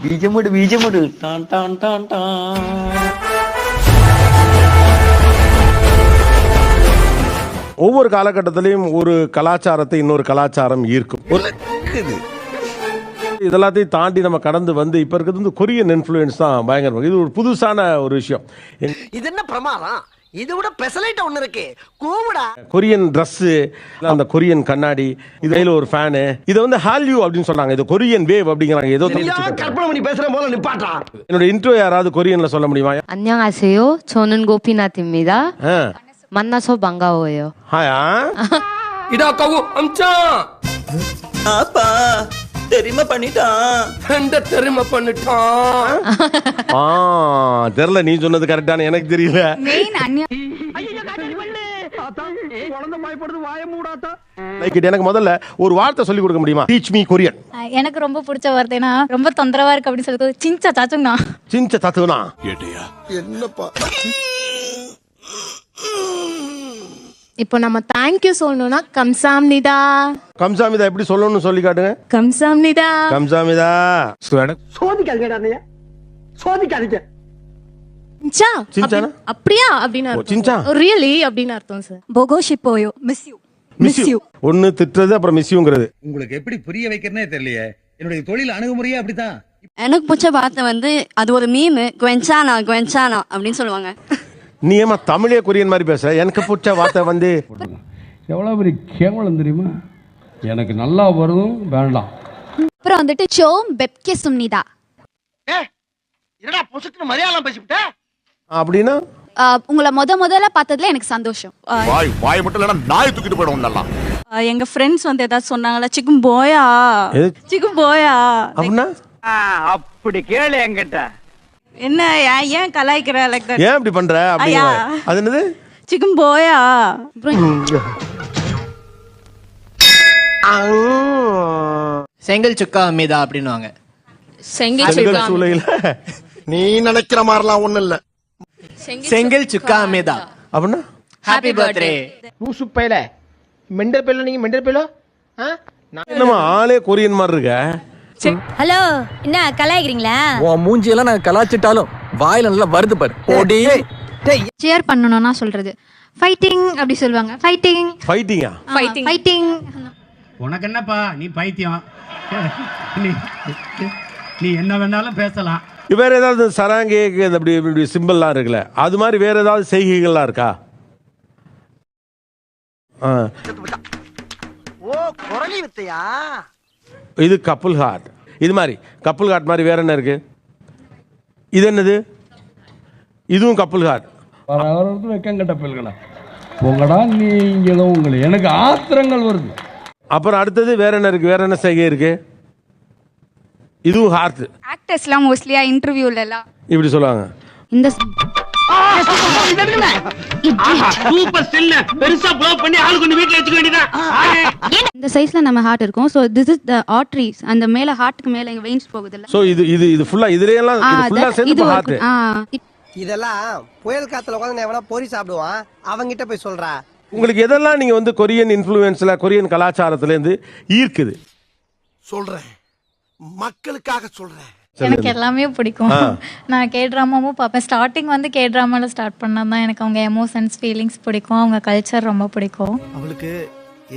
பீஜமுடு Don Don Don Don. ஒவ்வொரு காலகட்டத்திலையும் ஒரு கலாச்சாரத்தை இன்னொரு கலாச்சாரம் ஈர்க்கும். இதெல்லாத்தையும் தாண்டி நம்ம கடந்து வந்து இப்ப இருக்கிறது வந்து கொரியன் இன்ஃப்ளூயன்ஸ் தான் பயங்கரம். இது ஒரு புதுசான ஒரு விஷயம். இது என்ன பிரமாதம்? இது விட பெசலைட் ஒண்ணு இருக்கு. கூவுடா. கொரியன் Dress, அந்த கொரியன் கண்ணாடி, இதுல ஒரு ஃபேனு, இது வந்து ஹால்யூ அப்படின்னு சொல்றாங்க. இது கொரியன் வேவ் அப்படிங்கறாங்க. ஏதோ கற்பனை பண்ணி பேசுற போல நிப்பாட்டா. என்னோட இன்ட்ரோ யாராவது கொரியன்ல சொல்ல முடியுமா? 안녕하세요. 저는 고피나트입니다. 만나서 반가워요. ஹாயா. இதா கவு அம்சா. அப்பா தெரியுமா பண்ணிட்டான். தெரியுமா பண்ணிட்டான். தெரியல, நீ சொன்னது கரெக்டான எனக்கு தெரியல. எனக்கு முதல்ல ஒரு வார்த்தை சொல்லி கொடுக்க முடியுமா? Teach me Korean. எனக்கு ரொம்ப பிடிச்ச வார்த்தைனா ரொம்ப தொந்தரவா இருக்கு அப்படின்னு சொல்லி சின்சா சாச்சுங்கண்ணா. சின்சா சாச்சுங்கண்ணா. என்னப்பா இப்போ நம்ம தேங்க் யூ சொல்லணும்னா கம்சாம்னிதா. கம்சாமிதா எப்படி சொல்லணும்னு சொல்லி காட்டுங்க. கம்சாம்னிதா. கம்சாமிதா. சோதிக்காதீங்க. சோதிக்காதீங்க. சின்சா. சின்சானா? அப்படியா அப்படின்னு சின்சா. ரியலி அப்படின்னு அர்த்தம் சார். போகோஷிப்போயோ மிஸ் யூ. Miss you. ஒன்னு திட்டுறது அப்புறம் மிஸ் யூங்கிறது. உங்களுக்கு எப்படி புரிய வைக்கிறனே தெரியலையே. என்னுடைய தொழில் அணுகுமுறையே அப்படிதான். எனக்கு பிடிச்ச வார்த்தை வந்து அது ஒரு மீம். குவென்சானா குவென்சானா அப்படின்னு சொல்லுவாங்க. நீ ஏமா தமிழே கொரியன் மாதிரி பேசுற? எனக்கு பிடிச்ச வார்த்தை வந்து எவ்வளவு பெரிய கேவலம் தெரியுமா? எனக்கு நல்லா வரும் வேண்டாம். அப்புறம் வந்துட்டு சோம் பெப்கே சும்னிதா. என்னடா பொசுக்கு மரியாதை பேசிவிட்ட? அப்படின்னா உங்களை முதல்ல பார்த்ததுல எனக்கு சந்தோஷம். வாய் மட்டும் இல்லைன்னா நாய் தூக்கிட்டு போயிடும் நல்லா. எங்க ஃப்ரெண்ட்ஸ் வந்து ஏதாவது சொன்னாங்களா, சிக்கும் போயா சிக்கும் போயா அப்படின்னா அப்படி கேளு என்கிட்ட. என்ன ஏன் கலாய்க்கிற லைக் தட்? ஏன் இப்படி பண்ற? அப்படிங்க அது என்னது? சிக்கும் போயா. செங்கல் சுக்கா மீதா அப்படின்னுவாங்க. செங்கல் சூளையில நீ நினைக்கிற மாதிரிலாம் ஒண்ணு இல்ல. செங்கல் சுக்கா மீதா அப்படின்னா ஹாப்பி பர்த்டே. லூசு பையல மெண்டல் பையல. நீங்க மெண்டல் பையல? என்னமா ஆளே கொரியன் மாதிரி இருக்க? ஹலோ, என்ன கலாய்க்கிறீங்களா? உன் மூஞ்சியெல்லாம் நான் கலாச்சிட்டாலும் வாயில நல்லா வருது பாரு. ஓடி சேர் பண்ணணும்னா சொல்றது ஃபைட்டிங் அப்படி சொல்லுவாங்க. ஃபைட்டிங் ஃபைட்டிங்கா? ஃபைட்டிங். உனக்கு என்னப்பா, நீ பைத்தியம். நீ என்ன வேணாலும் பேசலாம். வேற ஏதாவது சராங்கே அப்படி இப்படி சிம்பிள்லாம் இருக்குல்ல, அது மாதிரி வேற ஏதாவது செய்கைகள்லாம் இருக்கா? ஓ குரலி வித்தையா? இது கப்புல் ஹார்ட். இது மாதிரி கப்புல் ஹார்ட் மாதிரி வேற என்ன இருக்கு? இது என்னது? இதுவும் கப்புல் ஹார்ட். வெக்கங்கட்ட பிள்ளைகளா உங்கடா நீங்களும் உங்களை எனக்கு ஆத்திரங்கள் வருது. அப்புறம் அடுத்தது வேற என்ன இருக்கு? வேற என்ன செய்கை இருக்கு? இதுவும் ஹார்ட். ஆக்டர்ஸ்லாம் மோஸ்ட்லியா இன்டர்வியூல எல்லாம் இப்படி சொல்லுவாங்க. இந்த சூப்பர் ஸ்டில் பெருசா ப்ளோ பண்ணி ஆளு கொண்டு வீட்ல வச்சுக்க வேண்டியதா. இந்த சைஸ்ல நம்ம ஹார்ட் இருக்கும். So this is the arteries. அந்த மேல ஹார்ட்க்கு மேல எங்க வெயின்ஸ் போகுதுல்ல. சோ இது ஃபுல்லா இதுலயெல்லாம் இது ஃபுல்லா சேர்ந்து ஹார்ட். இதெல்லாம் புயல் காத்துல உட்கார்ந்து எவனா பொரி சாப்பிடுவான், அவங்கிட்ட போய் சொல்றா. உங்களுக்கு எதெல்லாம் நீங்க வந்து கொரியன் இன்ஃப்ளூயன்ஸ்ல கொரியன் கலாச்சாரத்துல இருந்து ஈர்க்குது? சொல்றேன், மக்களுக்காக சொல்றேன். எனக்கு எல்லாமே பிடிக்கும். நான் கே ட்ராமாவும் பார்ப்பேன். ஸ்டார்டிங் வந்து கே ட்ராமால ஸ்டார்ட் பண்ணதான் எனக்கு அவங்க எமோஷன்ஸ் ஃபீலிங்ஸ் பிடிக்கும். அவங்க கல்ச்சர் ரொம்ப பிடிக்கும். அவளுக்கு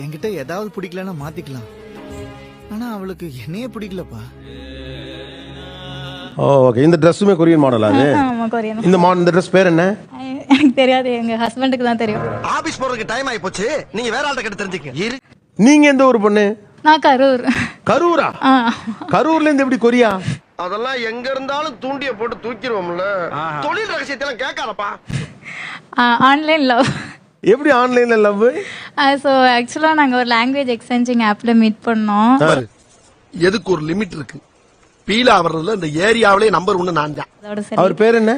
என்கிட்ட ஏதாவது பிடிக்கலன்னா மாத்திக்கலாம். ஆனா அவளுக்கு என்னையே பிடிக்கலப்பா. ஓகே. இந்த ட்ரெஸ்ஸுமே கொரியன் மாடலா? அது ஆமா கொரியன். இந்த ட்ரெஸ் பேர் என்ன? எனக்கு தெரியாது, எங்க ஹஸ்பண்டுக்கு தான் தெரியும். ஆபீஸ் போறதுக்கு டைம் ஆயி போச்சு, நீங்க வேற ஆள்கிட்ட கேட்டு தெரிஞ்சுக்க. நீங்க எந்த ஊர் பொண்ணு? நான் கரூர். கரூரா? கரூர்ல இருந்து எப்படி கொரியா? அதெல்லாம் எங்க இருந்தாலும் தூண்டிய போட்டு தூக்கிடுவோம்ல. தொழில் ரகசியத்தை எல்லாம் கேட்காதப்பா. Online love. எப்படி ஆன்லைன்ல லவ்? ஸோ ஆக்சுவலாக நாங்கள் ஒரு லாங்குவேஜ் எக்ஸ்சேஞ்சிங் ஆப்பில் மீட் பண்ணோம். எதுக்கு ஒரு லிமிட் இருக்கு. பீலா வர்றதுல இந்த ஏரியாவிலே நம்பர் 1 நான் தான். அவர் பேர் என்ன?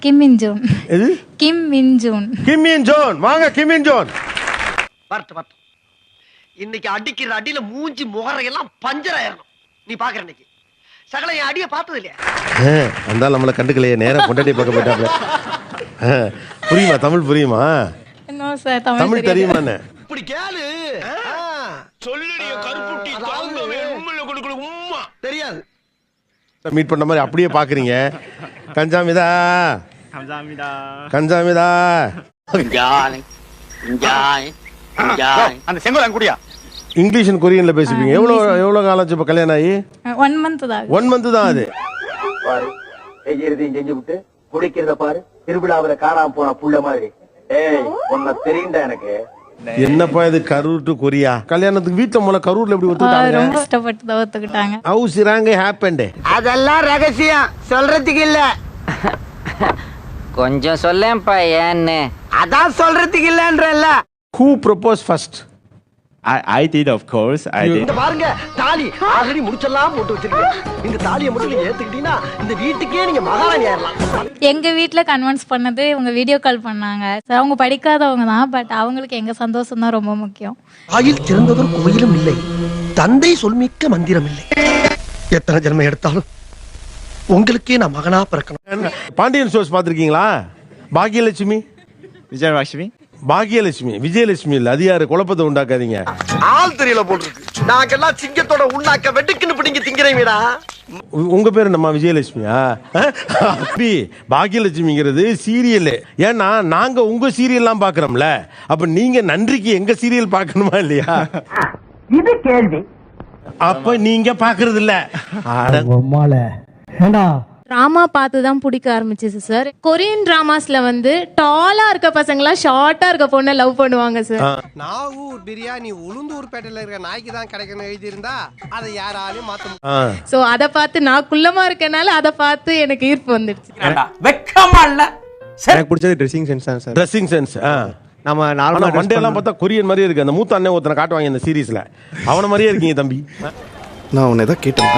கிம் மின் ஜோன். எது? கிம் மின் ஜோன். கிம் மின் ஜோன். வாங்க கிம் மின் ஜோன். வரட்டு. இன்னைக்கு அடிக்கிற அடியில மூஞ்சி முகரையெல்லாம் பஞ்சர் ஆயிரணும். நீ பாக்குற இன்னைக்கு சகல என் அடியை பார்த்தது இல்லையா? அந்த நம்மளை கண்டுக்கலையே, நேரம் கொண்டாடி பார்க்க போயிட்டாப்ல. புரியுமா? தமிழ் புரியுமா? தமிழ் தெரியுமா? இப்படி கேளு. சொல்லுடைய கருப்புட்டி தெரியாது. மீட் பண்ண மாதிரி அப்படியே பாக்குறீங்க. கஞ்சாமிதா கஞ்சாமிதா அந்த செங்கோல் அங்க கூடியா இங்கிலீஷ் அண்ட் கொரியன்ல பேசிப்பீங்க. எவ்வளவு காலம் ஆச்சு இப்ப கல்யாணம் ஆகி? 1 month தான். 1 month தான் அது. பாரு செய்யறதையும் செஞ்சு விட்டு குடிக்கிறத பாரு, திருவிழாவில காணாம போன புள்ள மாதிரி. ஏய் உன்னை தெரியுண்டா எனக்கு. என்னப்பா இது கரூர் டு கொரியா? கல்யாணத்துக்கு வீட்டுல முதல்ல கரூர்ல எப்படி ஒத்துக்கிட்டாங்க? ரொம்ப கஷ்டப்பட்டு தான் ஒத்துக்கிட்டாங்க. How strange happened? அதெல்லாம் ரகசியம் சொல்றதுக்கு இல்ல. கொஞ்சம் சொல்லேன்ப்பா ஏன்னு. அதான் சொல்றதுக்கு இல்லன்றல்ல. Who proposed first? I did, of course. I did. இந்த பாருங்க தாலி ஆல்ரெடி முடிச்செல்லாம் போட்டு வச்சிருக்கீங்க. இந்த தாலியை மட்டும் நீங்க ஏத்துக்கிட்டீங்கன்னா இந்த வீட்டுக்கே நீங்க மகாராணி ஆயிரலாம். எங்க வீட்ல கன்வின்ஸ் பண்ணது இவங்க வீடியோ கால் பண்ணாங்க. அவங்க படிக்காதவங்க தான், பட் அவங்களுக்கு எங்க சந்தோஷம் தான் ரொம்ப முக்கியம். ஆயில் சிறந்ததொரு கோயிலும் இல்லை, தந்தை சொல்மிக்க மந்திரம் இல்லை. எத்தனை ஜென்மம் எடுத்தாலும் உங்களுக்கே நான் மகனா பிறக்கணும். பாண்டியன் ஸ்டோர்ஸ் பாத்திருக்கீங்களா? பாக்கியலட்சுமி Vijayalakshmi. பாக்கியலட்சுமி விஜயலட்சுமி இல்ல. அது யாரு? குழப்பத்தை உண்டாக்காதீங்க. ஆள் தெரியல போட்டுருக்கு. நாங்கெல்லாம் சிங்கத்தோட உண்ணாக்க வெட்டுக்குன்னு பிடிங்க திங்கிறீங்கடா. உங்க பேரு என்னம்மா? விஜயலட்சுமியா? அப்படி பாக்கியலட்சுமிங்கிறது சீரியல். ஏன்னா நாங்க உங்க சீரியல்லாம் பாக்குறோம்ல, அப்ப நீங்க நன்றிக்கு எங்க சீரியல் பாக்கணுமா இல்லையா? இது கேள்வி. அப்ப நீங்க பாக்குறது இல்ல. டிராமா பார்த்து தான் பிடிக்க ஆரம்பிச்சிச்சு சார். கொரியன் டிராமாஸ்ல வந்து டாலா இருக்க பசங்களாம் ஷார்ட்டா இருக்க பொண்ணை லவ் பண்ணுவாங்க சார். நாகூர் பிரியாணி உளுந்தூர் பேட்டையில இருக்க நாய்க்கு தான் கிடைக்கணும் எழுதி இருந்தா அதை யாராலையும் மாத்த. சோ அத பார்த்து நான் குள்ளமா இருக்கனால அத பார்த்து எனக்கு ஈர்ப்பு வந்துடுச்சு. வெக்கமா இல்ல? எனக்கு பிடிச்சது ட்ரெஸ்ஸிங் சென்ஸ் தான் சார். Dressing sense. நம்ம நார்மலா மண்டே எல்லாம் பார்த்தா கொரியன் மாதிரியே இருக்கு. அந்த மூத்த அண்ணன் ஒருத்தனை காட்டுவாங்க இந்த சீரீஸ்ல, அவன மாதிரியே இருக்கீங்க தம்பி. நான் உன்னை தான் கேட்டேன்.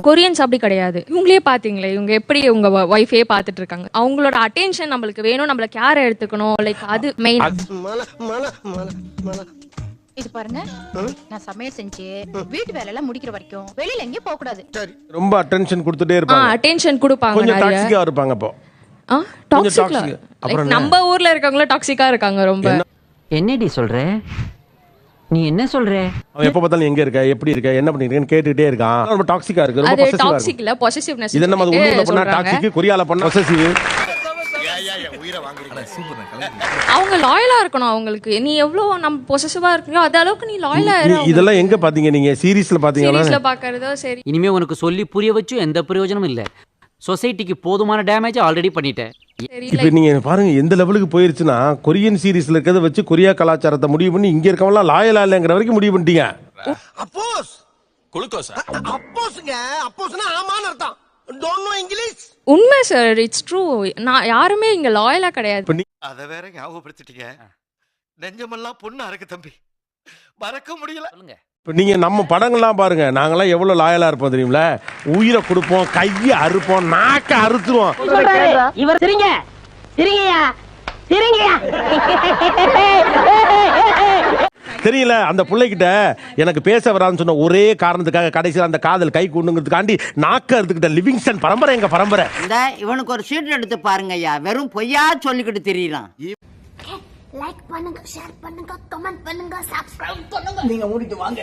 கொரியன்ஸ் அப்படி கிடையாது. இவங்களே பாத்தீங்களே, இவங்க எப்படி உங்க வைஃபே பாத்துட்டு இருக்காங்க. அவங்களோட அட்டென்ஷன் நம்மளுக்கு வேணும், நம்மள கேர் எடுத்துக்கணும். லைக் அது மெயின். இது பாருங்க, நான் சமையல் செஞ்சு வீட்டு வேலை எல்லாம் முடிக்கிற வரைக்கும் வெளியில எங்கேயும் போக கூடாது. ரொம்ப அட்டென்ஷன் கொடுத்துட்டே இருப்பாங்க. அட்டென்ஷன் கொடுப்பாங்க. கொஞ்சம் டாக்ஸிக்கா இருப்பாங்க. அப்போ டாக்ஸிக். நம்ம ஊர்ல இருக்கவங்கள டாக்ஸிக்கா இருக்காங்க ரொம்ப. என்னடி சொல்ற? நீ என்ன சொல்ற? அவன் எப்ப பார்த்தாலும் எங்க இருக்க, எப்படி இருக்க, என்ன பண்ணிருக்கேன்னு கேட்டுட்டே இருக்கான். ரொம்ப டாக்ஸிக்கா இருக்கு. ரொம்ப அது பொசசிவா டாக்ஸிக் இல்ல, பொசசிவ்னஸ். இது நம்ம ஊர்ல பண்ணா டாக்ஸிக், கொரியால பண்ணா பொசசிவ். அவங்க லாயலா இருக்கணும். அவங்களுக்கு நீ எவ்வளவு நம்ம பொசசிவா இருக்கீங்களோ அத அளவுக்கு நீ லாயலா இரு. இதெல்லாம் எங்க பாத்தீங்க நீங்க? சீரிஸ்ல பாத்தீங்களா? சீரிஸ்ல பாக்குறதோ சரி. இனிமே உனக்கு சொல்லி புரிய வச்சு எந்த பிரயோஜனமும் இல்ல. சொசைட்டிக்கு போதுமான டேமேஜ் ஆல்ரெடி பண்ணிட்டேன். இப்ப நீங்க பாருங்க எந்த லெவலுக்கு போயிருச்சுன்னா, கொரியன் சீரிஸ்ல இருக்கிறத வச்சு கொரியா கலாச்சாரத்தை முடிவு பண்ணி இங்க இருக்கவங்களாம் லாயலா இல்லங்கிற வரைக்கும் முடிவு பண்ணிட்டீங்க. அப்போஸ் குளுக்கோஸ். அப்போஸ்ங்க, அப்போஸ்னா ஆமான்னு அர்த்தம். Don't know English. உண்மை சார், இட்ஸ் ட்ரூ. நான் யாருமே இங்க லாயலா கிடையாது. அத வேற ஞாபகப்படுத்திட்டீங்க. நெஞ்சமெல்லாம் பொண்ணா இருக்கு தம்பி, மறக்க முடியல. சொல்லுங்க. இப்ப நீங்க நம்ம படங்கள்லாம் பாருங்க, நாங்கெல்லாம் எவ்வளவு லாயலா இருப்போம் தெரியுங்களா? உயிரை கொடுப்போம், கையை அறுப்போம், நாக்க அறுத்துருவோம். இவர் சிரிங்க சிரிங்கயா சிரிங்கயா. தெரியல அந்த பிள்ளைகிட்ட எனக்கு பேச வரான்னு சொன்ன ஒரே காரணத்துக்காக கடைசியில் அந்த காதல் கை கொண்டுங்கிறதுக்காண்டி நாக்க அறுத்துக்கிட்ட லிவிங்ஸ்டன் பரம்பரை எங்க பரம்பரை. இந்த இவனுக்கு ஒரு சீட் எடுத்து பாருங்கய்யா, வெறும் பொய்யா சொல்லிக்கிட்டு தெரியலாம். லைக் பண்ணுங்க, ஷேர் பண்ணுங்க, கமெண்ட் பண்ணுங்க, சப்ஸ்கிரைப் பண்ணுங்க. நீங்க மூடிட்டு வாங்க.